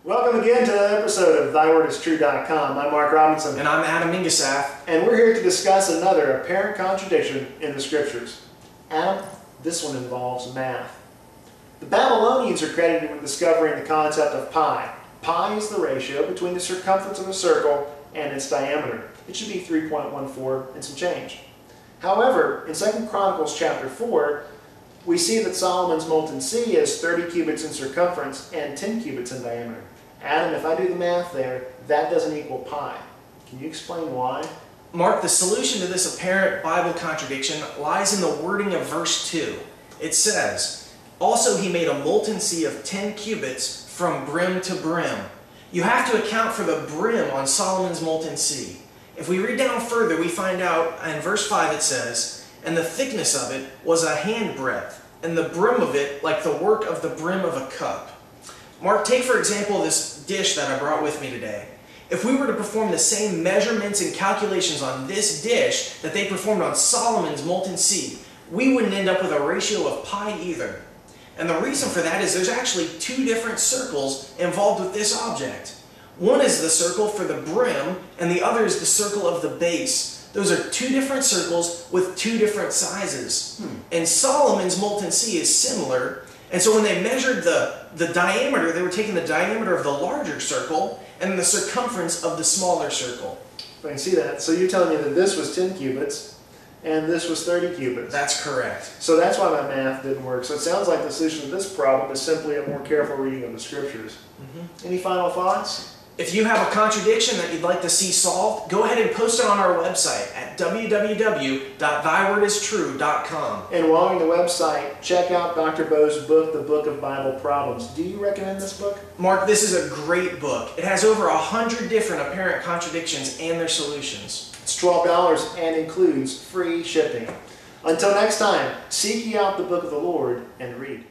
Welcome again to another episode of ThyWordIsTrue.com. I'm Mark Robinson. And I'm Adam Ingesath. And we're here to discuss another apparent contradiction in the Scriptures. Adam, this one involves math. The Babylonians are credited with discovering the concept of pi. Pi is the ratio between the circumference of a circle and its diameter. It should be 3.14 and some change. However, in 2 Chronicles chapter 4, we see that Solomon's molten sea is 30 cubits in circumference and 10 cubits in diameter. Adam, if I do the math there, that doesn't equal pi. Can you explain why? Mark, the solution to this apparent Bible contradiction lies in the wording of verse 2. It says, "Also he made a molten sea of 10 cubits from brim to brim." You have to account for the brim on Solomon's molten sea. If we read down further, we find out in verse 5 it says, "And the thickness of it was a handbreadth, and the brim of it like the work of the brim of a cup." Mark, take for example this dish that I brought with me today. If we were to perform the same measurements and calculations on this dish that they performed on Solomon's molten sea, we wouldn't end up with a ratio of pi either. And the reason for that is there's actually two different circles involved with this object. One is the circle for the brim, and the other is the circle of the base. Those are two different circles with two different sizes. And Solomon's molten sea is similar, and so when they measured the diameter, they were taking the diameter of the larger circle and the circumference of the smaller circle. I can see that. So you're telling me that this was 10 cubits and this was 30 cubits. That's correct. So that's why my math didn't work. So it sounds like the solution to this problem is simply a more careful reading of the Scriptures. Any final thoughts? If you have a contradiction that you'd like to see solved, go ahead and post it on our website at www.ThyWordIsTrue.com. And while you're on the website, check out Dr. Bo's book, The Book of Bible Problems. Do you recommend this book? Mark, this is a great book. It has over 100 different apparent contradictions and their solutions. It's $12 and includes free shipping. Until next time, seek ye out the book of the Lord and read.